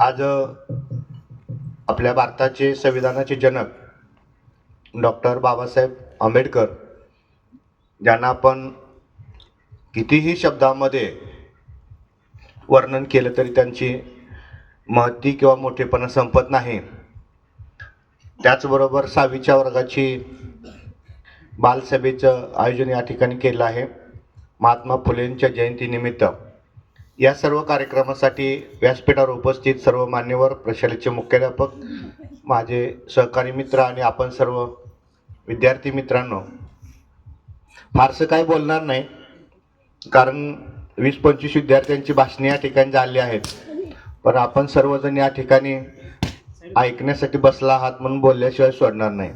आज आपल्या भारताचे संविधानाचे जनक डॉक्टर बाबासाहेब आंबेडकर, ज्यांना आपण कितीही शब्दामध्ये वर्णन केलं तरी त्यांची महती किंवा मोठेपणा संपत नाही. त्याचबरोबर 6वीच्या वर्गाची बालसभेचं आयोजन या ठिकाणी केलं आहे महात्मा फुलेंच्या जयंतीनिमित्त. या सर्व कार्यक्रमासाठी व्यासपीठावर उपस्थित सर्व मान्यवर, प्रशालेचे मुख्याध्यापक, माझे सहकारी मित्र आणि आपण सर्व विद्यार्थी मित्रांनो, फारसं काही बोलणार नाही कारण 20-25 विद्यार्थ्यांची भाषणे या ठिकाणी झाली आहेत. पण आपण सर्वजण या ठिकाणी ऐकण्यासाठी बसला आहात म्हणून बोलल्याशिवाय सोडणार नाही.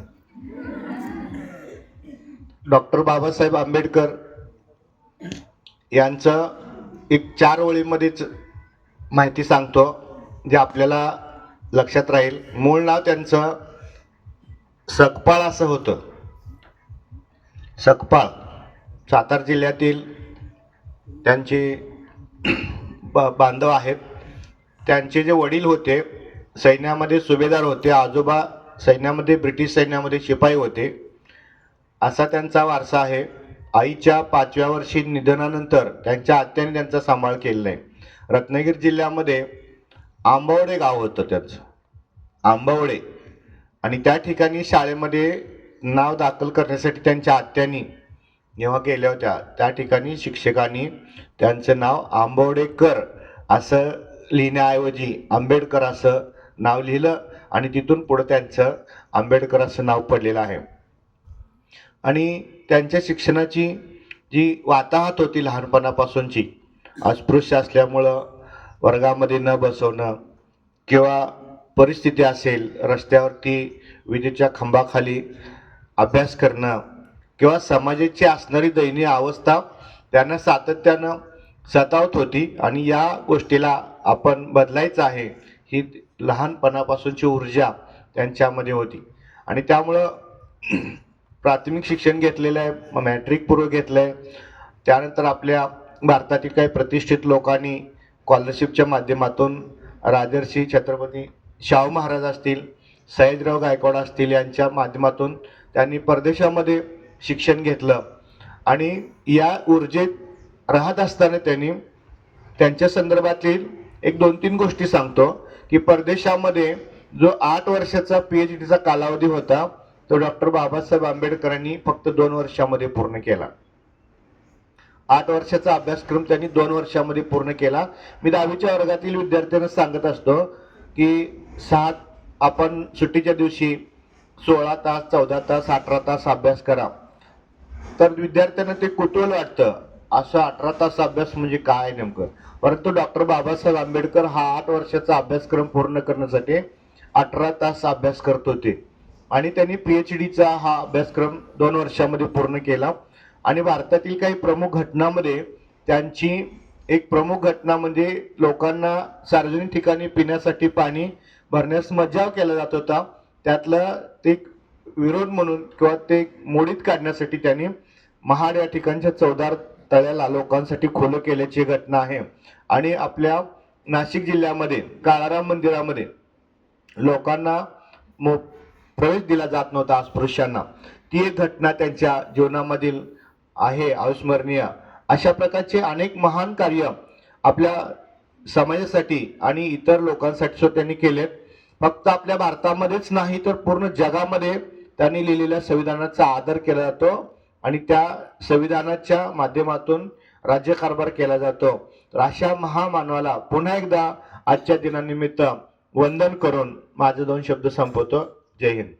डॉक्टर बाबासाहेब आंबेडकर यांचं एक 4 ओळीमध्येच माहिती सांगतो जे आपल्याला लक्षात राहील. मूळ नाव त्यांचं सकपाळ असं होतं. सकपाळ सातारा जिल्ह्यातील त्यांचे बांधव आहेत. त्यांचे जे वडील होते सैन्यामध्ये सुभेदार होते, आजोबा सैन्यामध्ये ब्रिटिश सैन्यामध्ये शिपाई होते, असा त्यांचा वारसा आहे. आईच्या 5व्या वर्षी निधनानंतर त्यांच्या आत्याने त्यांचा सांभाळ केलेला आहे. रत्नागिरी जिल्ह्यामध्ये आंबवडे गाव होतं त्यांचं, आंबवडे, आणि त्या ठिकाणी शाळेमध्ये नाव दाखल करण्यासाठी त्यांच्या आत्यानी जेव्हा गेल्या होत्या त्या ठिकाणी शिक्षकांनी त्यांचं नाव आंबवडेकर असं लिहिण्याऐवजी आंबेडकर असं नाव लिहिलं आणि तिथून पुढं त्यांचं आंबेडकर असं नाव पडलेलं आहे. आणि त्यांच्या शिक्षणाची जी वाताहत होती लहानपणापासूनची, अस्पृश्य असल्यामुळं वर्गामध्ये न बसवणं किंवा परिस्थिती असेल रस्त्यावरती विजेच्या खांबाखाली अभ्यास करणं किंवा समाजाची असणारी दयनीय अवस्था त्यांना सातत्यानं सतावत होती. आणि या गोष्टीला आपण बदलायचं आहे ही लहानपणापासूनची ऊर्जा त्यांच्यामध्ये होती. आणि त्यामुळं प्राथमिक शिक्षण घेतलेलं आहे, मॅट्रिक पूर्व घेतलं आहे. त्यानंतर आपल्या भारतातील काही प्रतिष्ठित लोकांनी स्कॉलरशिपच्या माध्यमातून राजर्षी छत्रपती शाहू महाराज असतील, सयाजीराव गायकवाड असतील यांच्या माध्यमातून त्यांनी परदेशामध्ये शिक्षण घेतलं. आणि या ऊर्जेत राहत असताना त्यांनी त्यांच्या संदर्भातील एक 2-3 गोष्टी सांगतो की परदेशामध्ये जो 8 वर्षाचा PhDचा कालावधी होता तो डॉक्टर बाबासाहेब आंबेडकरांनी फक्त 2 वर्षामध्ये पूर्ण केला. 8 वर्षाचा अभ्यासक्रम त्यांनी 2 वर्षामध्ये पूर्ण केला. मी 10वीच्या वर्गातील विद्यार्थ्यांना सांगत असतो की आपण सुट्टीच्या दिवशी 16 तास, 14 तास, 18 तास अभ्यास करा. तर विद्यार्थ्यांना ते कुतूहल वाटतं, असं 18 तास अभ्यास म्हणजे काय नेमकं. परंतु डॉक्टर बाबासाहेब आंबेडकर हा 8 वर्षाचा अभ्यासक्रम पूर्ण करण्यासाठी 18 तास अभ्यास करत होते. आणि त्यांनी PhDचा हा अभ्यासक्रम 2 वर्षामध्ये पूर्ण केला. आणि भारतातील काही प्रमुख घटनांमध्ये त्यांची एक प्रमुख घटना म्हणजे लोकांना सार्वजनिक ठिकाणी पिण्यासाठी पाणी भरण्यास मज्जाव केला जात होता, त्यातलं ते विरोध म्हणून किंवा ते मोडीत काढण्यासाठी त्यांनी महाड या ठिकाणच्या 14 तळ्याला लोकांसाठी खुलं केल्याची घटना आहे. आणि आपल्या नाशिक जिल्ह्यामध्ये काळाराम मंदिरामध्ये लोकांना प्रवेश दिला जात नव्हता अस्पृश्यांना, ती एक घटना त्यांच्या जीवनामधील आहे अविस्मरणीय. अशा प्रकारचे अनेक महान कार्य आपल्या समाजासाठी आणि इतर लोकांसाठी सुद्धा त्यांनी केलेत. फक्त आपल्या भारतामध्येच नाही तर पूर्ण जगामध्ये त्यांनी लिहिलेल्या संविधानाचा आदर केला जातो आणि त्या संविधानाच्या माध्यमातून राज्यकारभार केला जातो. तर अशा महामानवाला पुन्हा एकदा आजच्या दिनानिमित्त वंदन करून माझे 2 शब्द संपवतो. जय हिंद.